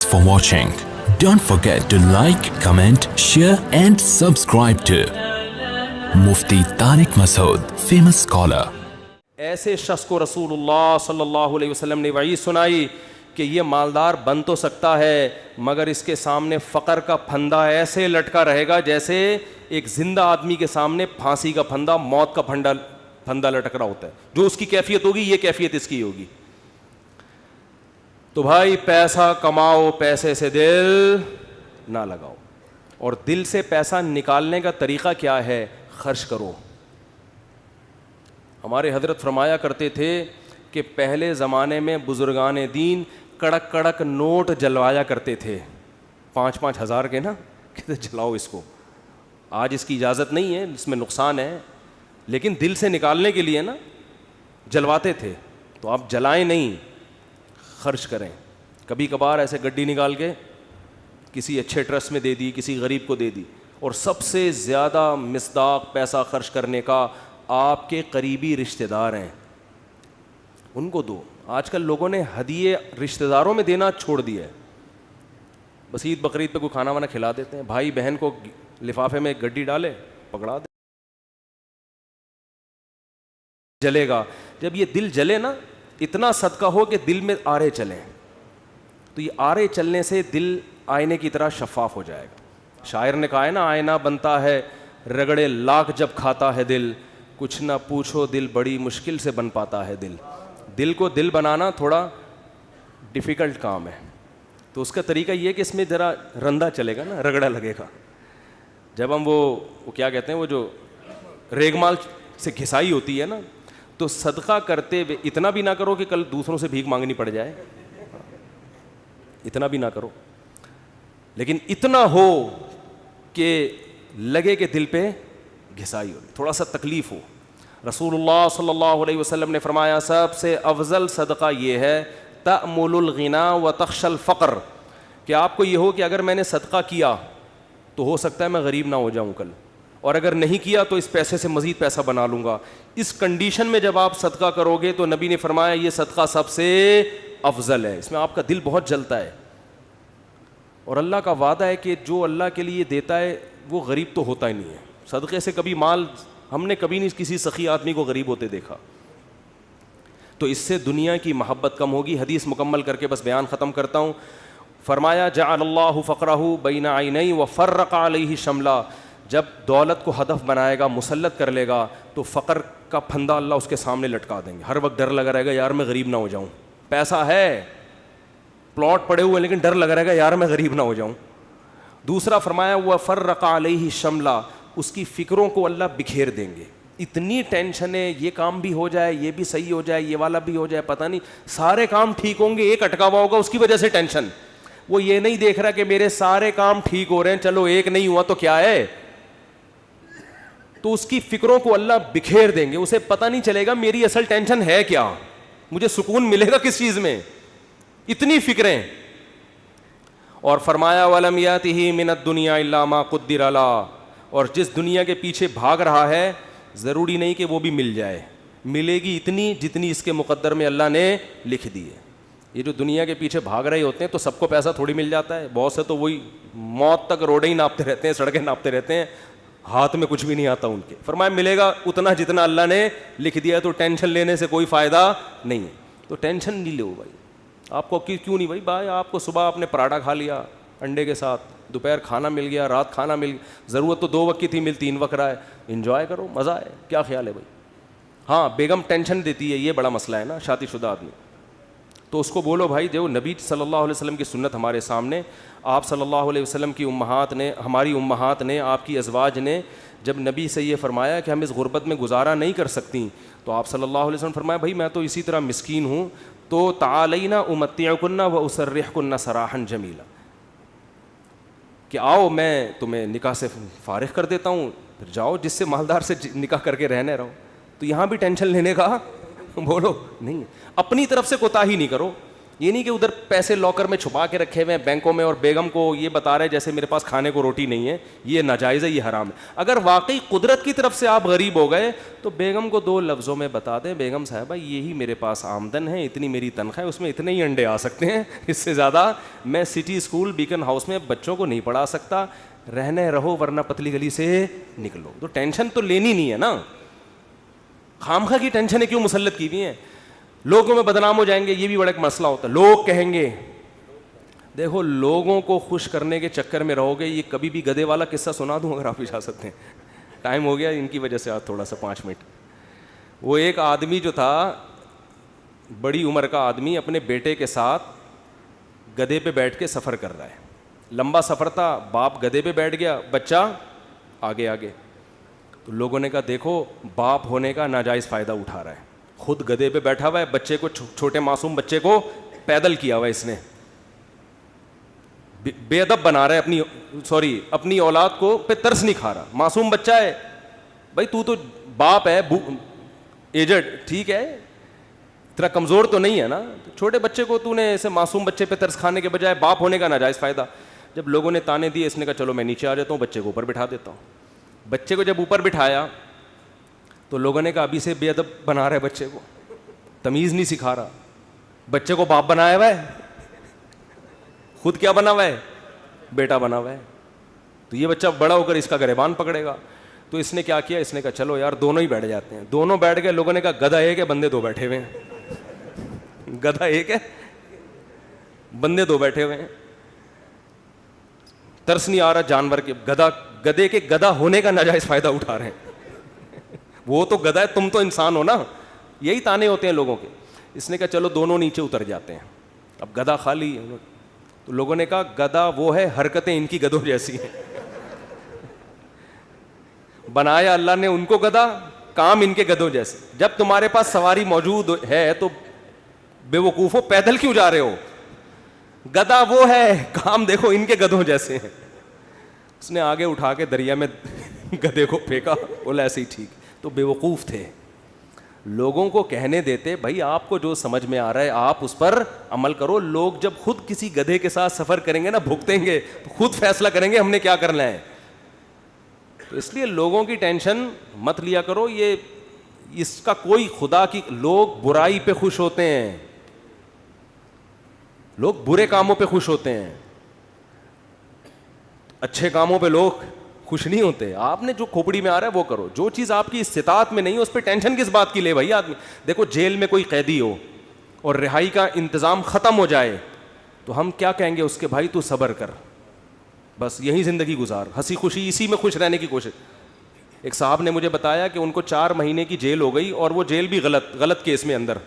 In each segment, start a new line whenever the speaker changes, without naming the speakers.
for watching. Don't forget to like, comment, share and subscribe to Mufti Tariq Masood, famous scholar.
ایسے شخص کو رسول صلی اللہ علیہ وسلم نے وعید سنائی کہ یہ مالدار بن تو سکتا ہے مگر اس کے سامنے فقر کا پھندا ایسے لٹکا رہے گا جیسے ایک زندہ آدمی کے سامنے پھانسی کا پھندا، موت کا پھندا لٹک رہا ہوتا ہے. جو اس کی کیفیت ہوگی یہ کیفیت اس کی ہوگی. تو بھائی پیسہ کماؤ، پیسے سے دل نہ لگاؤ. اور دل سے پیسہ نکالنے کا طریقہ کیا ہے؟ خرچ کرو. ہمارے حضرت فرمایا کرتے تھے کہ پہلے زمانے میں بزرگان دین کڑک کڑک نوٹ جلوایا کرتے تھے، 5-5 ہزار کے نا، کہتے جلاؤ اس کو. آج اس کی اجازت نہیں ہے، اس میں نقصان ہے، لیکن دل سے نکالنے کے لیے نا جلواتے تھے. تو آپ جلائیں نہیں، خرچ کریں. کبھی کبھار ایسے گڈی نکال کے کسی اچھے ٹرسٹ میں دے دی، کسی غریب کو دے دی. اور سب سے زیادہ مصداق پیسہ خرچ کرنے کا آپ کے قریبی رشتہ دار ہیں، ان کو دو. آج کل لوگوں نے ہدیے رشتہ داروں میں دینا چھوڑ دیا ہے. بس عید بقرعید پہ کوئی کھانا وانا کھلا دیتے ہیں. بھائی بہن کو لفافے میں گڈی ڈالے، پکڑا دے، جلے گا. جب یہ دل جلے نا، اتنا صدقہ ہو کہ دل میں آرے چلیں، تو یہ آرے چلنے سے دل آئینے کی طرح شفاف ہو جائے گا. شاعر نے کہا ہے نا، آئینہ بنتا ہے رگڑے لاکھ جب کھاتا ہے دل، کچھ نہ پوچھو دل بڑی مشکل سے بن پاتا ہے دل. دل کو دل بنانا تھوڑا ڈیفیکلٹ کام ہے. تو اس کا طریقہ یہ ہے کہ اس میں ذرا رندا چلے گا نا، رگڑا لگے گا. جب ہم وہ کیا کہتے ہیں، وہ جو ریگمال سے گھسائی ہوتی ہے نا، تو صدقہ کرتے ہوئے اتنا بھی نہ کرو کہ کل دوسروں سے بھیک مانگنی پڑ جائے، اتنا بھی نہ کرو، لیکن اتنا ہو کہ لگے کہ دل پہ گھسائی ہو، تھوڑا سا تکلیف ہو. رسول اللہ صلی اللہ علیہ وسلم نے فرمایا سب سے افضل صدقہ یہ ہے تأمل الغنا وتخشى الفقر، کہ آپ کو یہ ہو کہ اگر میں نے صدقہ کیا تو ہو سکتا ہے میں غریب نہ ہو جاؤں کل، اور اگر نہیں کیا تو اس پیسے سے مزید پیسہ بنا لوں گا. اس کنڈیشن میں جب آپ صدقہ کرو گے تو نبی نے فرمایا یہ صدقہ سب سے افضل ہے. اس میں آپ کا دل بہت جلتا ہے، اور اللہ کا وعدہ ہے کہ جو اللہ کے لیے دیتا ہے وہ غریب تو ہوتا ہی نہیں ہے. صدقے سے کبھی مال ہم نے کبھی نہیں کسی سخی آدمی کو غریب ہوتے دیکھا. تو اس سے دنیا کی محبت کم ہوگی. حدیث مکمل کر کے بس بیان ختم کرتا ہوں. فرمایا جعل اللہ فقرہ بین عینی وفرق علیہ شملا، جب دولت کو ہدف بنائے گا، مسلط کر لے گا، تو فقر کا پھندا اللہ اس کے سامنے لٹکا دیں گے. ہر وقت ڈر لگا رہے گا یار میں غریب نہ ہو جاؤں. پیسہ ہے، پلاٹ پڑے ہوئے، لیکن ڈر لگا رہے گا یار میں غریب نہ ہو جاؤں. دوسرا فرمایا وفرق علیہ شملا، اس کی فکروں کو اللہ بکھیر دیں گے. اتنی ٹینشن ہے، یہ کام بھی ہو جائے، یہ بھی صحیح ہو جائے، یہ والا بھی ہو جائے، پتہ نہیں سارے کام ٹھیک ہوں گے، ایک اٹکا ہوا ہوگا اس کی وجہ سے ٹینشن. وہ یہ نہیں دیکھ رہا کہ میرے سارے کام ٹھیک ہو رہے ہیں، چلو ایک نہیں ہوا تو کیا ہے. تو اس کی فکروں کو اللہ بکھیر دیں گے. اسے پتہ نہیں چلے گا میری اصل ٹینشن ہے کیا، مجھے سکون ملے گا کس چیز میں، اتنی فکریں. اور فرمایا وَلَمْ يَأْتِهِ مِنَ الدُّنْيَا إِلَّا مَا قُدِّرَ لَهُ، اور جس دنیا کے پیچھے بھاگ رہا ہے ضروری نہیں کہ وہ بھی مل جائے، ملے گی اتنی جتنی اس کے مقدر میں اللہ نے لکھ دی ہے. یہ جو دنیا کے پیچھے بھاگ رہے ہوتے ہیں تو سب کو پیسہ تھوڑی مل جاتا ہے. بہت سے تو وہی موت تک روڈیں ہی ناپتے رہتے ہیں، سڑکیں ناپتے رہتے ہیں، ہاتھ میں کچھ بھی نہیں آتا ان کے. فرمایا ملے گا اتنا جتنا اللہ نے لکھ دیا ہے. تو ٹینشن لینے سے کوئی فائدہ نہیں ہے. تو ٹینشن نہیں لو بھائی. آپ کو کیوں نہیں بھائی آپ کو صبح آپ نے پراٹھا کھا لیا انڈے کے ساتھ، دوپہر کھانا مل گیا، رات کھانا مل گیا، ضرورت تو 2 وقت کی تھی، مل 3 وقت رہا ہے. انجوائے کرو، مزہ ہے. کیا خیال ہے بھائی؟ ہاں بیگم ٹینشن دیتی ہے، یہ بڑا مسئلہ ہے نا شادی شدہ آدمی. تو اس کو بولو بھائی جو نبی صلی اللہ علیہ وسلم کی سنت ہمارے سامنے، آپ صلی اللہ علیہ وسلم کی امہات نے، ہماری امہات نے، آپ کی ازواج نے جب نبی سے یہ فرمایا کہ ہم اس غربت میں گزارا نہیں کر سکتی، تو آپ صلی اللہ علیہ وسلم فرمایا بھائی میں تو اسی طرح مسکین ہوں، تو تعالینا امتعکن و اسرحکن سراحا جمیلا، کہ آؤ میں تمہیں نکاح سے فارغ کر دیتا ہوں، پھر جاؤ جس سے مالدار سے نکاح کر کے رہنے رہو. تو یہاں بھی ٹینشن لینے کا بولو نہیں، اپنی طرف سے کوتاہی نہیں کرو. یہ نہیں کہ ادھر پیسے لاکر میں چھپا کے رکھے ہوئے ہیں بینکوں میں اور بیگم کو یہ بتا رہے جیسے میرے پاس کھانے کو روٹی نہیں ہے. یہ ناجائز ہے, یہ حرام ہے. اگر واقعی قدرت کی طرف سے آپ غریب ہو گئے تو بیگم کو 2 لفظوں میں بتا دیں, بیگم صاحبہ یہی میرے پاس آمدن ہے, اتنی میری تنخواہ ہے, اس میں اتنے ہی انڈے آ سکتے ہیں, اس سے زیادہ میں سٹی اسکول بیکن ہاؤس میں بچوں کو نہیں پڑھا سکتا, رہنے رہو ورنہ پتلی گلی سے نکلو. تو ٹینشن تو لینی نہیں ہے نا, خامخواہ کی ٹینشنیں کیوں مسلط کی ہوئی ہیں. لوگوں میں بدنام ہو جائیں گے, یہ بھی بڑا ایک مسئلہ ہوتا ہے. لوگ کہیں گے, دیکھو لوگوں کو خوش کرنے کے چکر میں رہو گے. یہ کبھی بھی گدھے والا قصہ سنا دوں اگر آپ اجازت ہیں, ٹائم ہو گیا ان کی وجہ سے, آج تھوڑا سا 5 منٹ. وہ ایک آدمی جو تھا, بڑی عمر کا آدمی, اپنے بیٹے کے ساتھ گدھے پہ بیٹھ کے سفر کر رہا ہے. لمبا سفر تھا, باپ گدھے پہ بیٹھ گیا, بچہ آگے آگے. تو لوگوں نے کہا دیکھو باپ ہونے کا ناجائز فائدہ اٹھا رہا ہے, خود گدھے پہ بیٹھا ہوا ہے, بچے کو, چھوٹے معصوم بچے کو پیدل کیا ہوا ہے اس نے, بے ادب بنا رہا ہے اپنی اولاد کو, پہ ترس نہیں کھا رہا. معصوم بچہ ہے بھائی, تو باپ ہے, ایجڈ, ٹھیک ہے, اتنا کمزور تو نہیں ہے نا, چھوٹے بچے کو تو نے ایسے معصوم بچے پہ ترس کھانے کے بجائے باپ ہونے کا ناجائز فائدہ. جب لوگوں نے تانے دیے, اس نے کہا چلو میں نیچے آ جاتا ہوں, بچے کو اوپر بٹھا دیتا ہوں. بچے کو جب اوپر بٹھایا تو لوگوں نے کہا ابھی سے بے ادب بنا رہا ہے بچے کو, تمیز نہیں سکھا رہا. بچے کو باپ بنایا ہوا ہے, خود کیا بنا ہوا ہے, بیٹا بنا ہوا ہے. تو یہ بچہ بڑا ہو کر اس کا گریبان پکڑے گا. تو اس نے کیا کیا, اس نے کہا چلو یار دونوں ہی بیٹھ جاتے ہیں. دونوں بیٹھ گئے. لوگوں نے کہا گدھا ایک ہے, بندے 2 بیٹھے ہوئے ہیں. گدھا ایک ہے, بندے 2 بیٹھے ہوئے ہیں. ترس نہیں آ رہا جانور کے, گدھے کے گدھا ہونے کا ناجائز فائدہ اٹھا رہے ہیں. وہ تو گدھا ہے, تم تو انسان ہو نا. یہی تانے ہوتے ہیں لوگوں کے. اس نے کہا چلو دونوں نیچے اتر جاتے ہیں. اب گدھا خالی. تو لوگوں نے کہا گدھا وہ ہے, حرکتیں ان کی گدھوں جیسی ہیں. بنایا اللہ نے ان کو گدھا, کام ان کے گدھوں جیسے. جب تمہارے پاس سواری موجود ہے تو بے وقوفو پیدل کیوں جا رہے ہو. گدھا وہ ہے, کام دیکھو ان کے گدھوں جیسے ہیں. اس نے آگے اٹھا کے دریا میں گدھے کو پھینکا, بولا ایسے ہی ٹھیک. تو بے وقوف تھے. لوگوں کو کہنے دیتے بھائی آپ کو جو سمجھ میں آ رہا ہے آپ اس پر عمل کرو. لوگ جب خود کسی گدھے کے ساتھ سفر کریں گے نا, بھگتیں گے, تو خود فیصلہ کریں گے ہم نے کیا کرنا ہے. تو اس لیے لوگوں کی ٹینشن مت لیا کرو. یہ اس کا کوئی خدا کی, لوگ برائی پہ خوش ہوتے ہیں, لوگ برے کاموں پہ خوش ہوتے ہیں, اچھے کاموں پہ لوگ خوش نہیں ہوتے. آپ نے جو کھوپڑی میں آ رہا ہے وہ کرو. جو چیز آپ کی استطاعت میں نہیں ہے اس پہ ٹینشن کس بات کی لے بھائی آدمی. دیکھو جیل میں کوئی قیدی ہو اور رہائی کا انتظام ختم ہو جائے تو ہم کیا کہیں گے اس کے, بھائی تو صبر کر, بس یہی زندگی گزار, ہنسی خوشی اسی میں خوش رہنے کی کوشش. ایک صاحب نے مجھے بتایا کہ ان کو 4 مہینے کی جیل ہو گئی اور وہ جیل بھی غلط کیس میں اندر.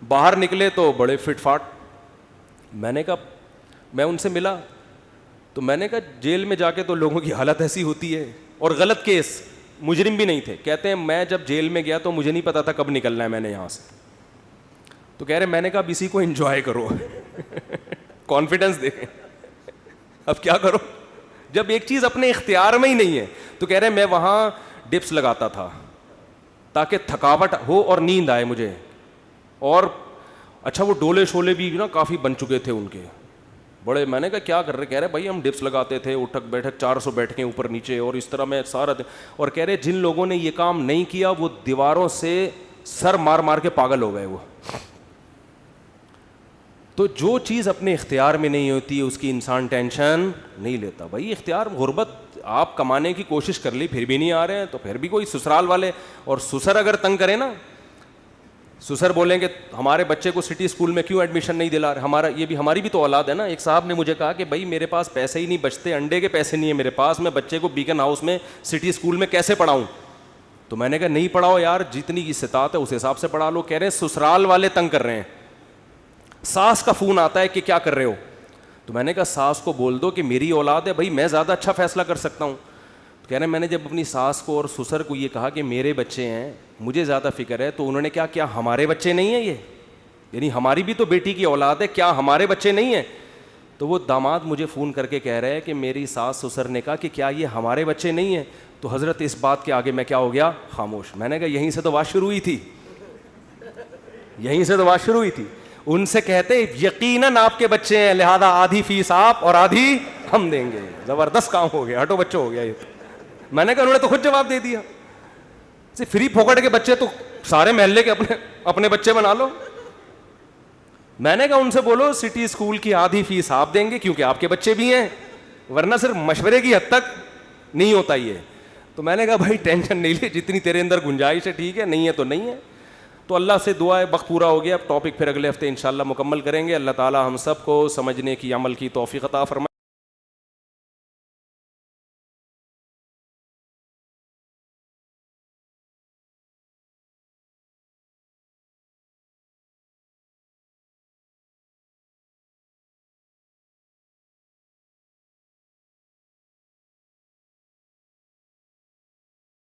باہر نکلے تو بڑے فٹ فاٹ. میں نے کہا, میں ان سے ملا تو میں نے کہا جیل میں جا کے تو لوگوں کی حالت ایسی ہوتی ہے, اور غلط کیس, مجرم بھی نہیں تھے. کہتے ہیں میں جب جیل میں گیا تو مجھے نہیں پتا تھا کب نکلنا ہے میں نے یہاں سے. تو کہہ رہے میں نے کہا اب اسی کو انجوائے کرو, کانفیڈنس دیکھیں. اب کیا کرو جب ایک چیز اپنے اختیار میں ہی نہیں ہے. تو کہہ رہے میں وہاں ڈپس لگاتا تھا تاکہ تھکاوٹ ہو اور نیند آئے مجھے. اور اچھا وہ ڈولے شولے بھی نا کافی بن چکے تھے ان کے بڑے. میں نے کہا کیا کر رہے, کہہ رہے بھائی ہم ڈپس لگاتے تھے, اٹھک بیٹھک 400 بیٹھکیں اوپر نیچے, اور اس طرح میں سارا. اور کہہ رہے جن لوگوں نے یہ کام نہیں کیا وہ دیواروں سے سر مار مار کے پاگل ہو گئے. وہ تو جو چیز اپنے اختیار میں نہیں ہوتی اس کی انسان ٹینشن نہیں لیتا. بھائی اختیار, غربت, آپ کمانے کی کوشش کر لی پھر بھی نہیں آ رہے ہیں تو پھر بھی کوئی سسرال والے, اور سسر اگر تنگ کرے نا, سسر بولیں گے ہمارے بچے کو سٹی اسکول میں کیوں ایڈمیشن نہیں دلا رہے, ہمارا یہ بھی, ہماری بھی تو اولاد ہے نا. ایک صاحب نے مجھے کہا کہ بھائی میرے پاس پیسے ہی نہیں بچتے, انڈے کے پیسے نہیں ہیں میرے پاس, میں بچے کو بیکن ہاؤس میں سٹی اسکول میں کیسے پڑھاؤں. تو میں نے کہا نہیں پڑھاؤ یار, جتنی کی استطاعت ہے اس حساب سے پڑھا لو. کہہ رہے ہیں سسرال والے تنگ کر رہے ہیں, ساس کا فون آتا ہے کہ کیا کر رہے ہو. تو میں نے کہا ساس کو بول دو کہ میری اولاد ہے بھائی, میں زیادہ اچھا فیصلہ کر سکتا ہوں. کہہ رہے ہیں میں نے جب اپنی ساس کو اور سسر کو یہ کہا کہ میرے بچے ہیں, مجھے زیادہ فکر ہے, تو انہوں نے کیا ہمارے بچے نہیں ہیں یہ, یعنی ہماری بھی تو بیٹی کی اولاد ہے, کیا ہمارے بچے نہیں ہیں. تو وہ داماد مجھے فون کر کے کہہ رہے ہیں کہ میری ساس سسر نے کہا کہ کیا یہ ہمارے بچے نہیں ہیں. تو حضرت اس بات کے آگے میں کیا ہو گیا, خاموش. میں نے کہا یہیں سے تو بات شروع ہوئی تھی, یہیں سے تو بات شروع ہوئی تھی. ان سے کہتے یقیناً آپ کے بچے ہیں, لہذا آدھی فیس آپ اور آدھی ہم دیں گے. زبردست کام ہو گیا, ہٹو بچوں ہو گیا یہ. میں نے کہا انہوں نے تو خود جواب دے دیا, فری پھوکٹ کے بچے تو سارے محلے کے اپنے بچے بنا لو. میں نے کہا ان سے بولو سٹی اسکول کی آدھی فیس آپ دیں گے کیونکہ آپ کے بچے بھی ہیں, ورنہ صرف مشورے کی حد تک نہیں ہوتا یہ. تو میں نے کہا بھائی ٹینشن نہیں لے, جتنی تیرے اندر گنجائش ہے ٹھیک ہے, نہیں ہے تو نہیں ہے. تو اللہ سے دعا ہے, وقت پورا ہو گیا, اب ٹاپک پھر اگلے ہفتے انشاءاللہ مکمل کریں گے. اللہ تعالی ہم سب کو سمجھنے کی, عمل کی توفیق عطا فرمائے.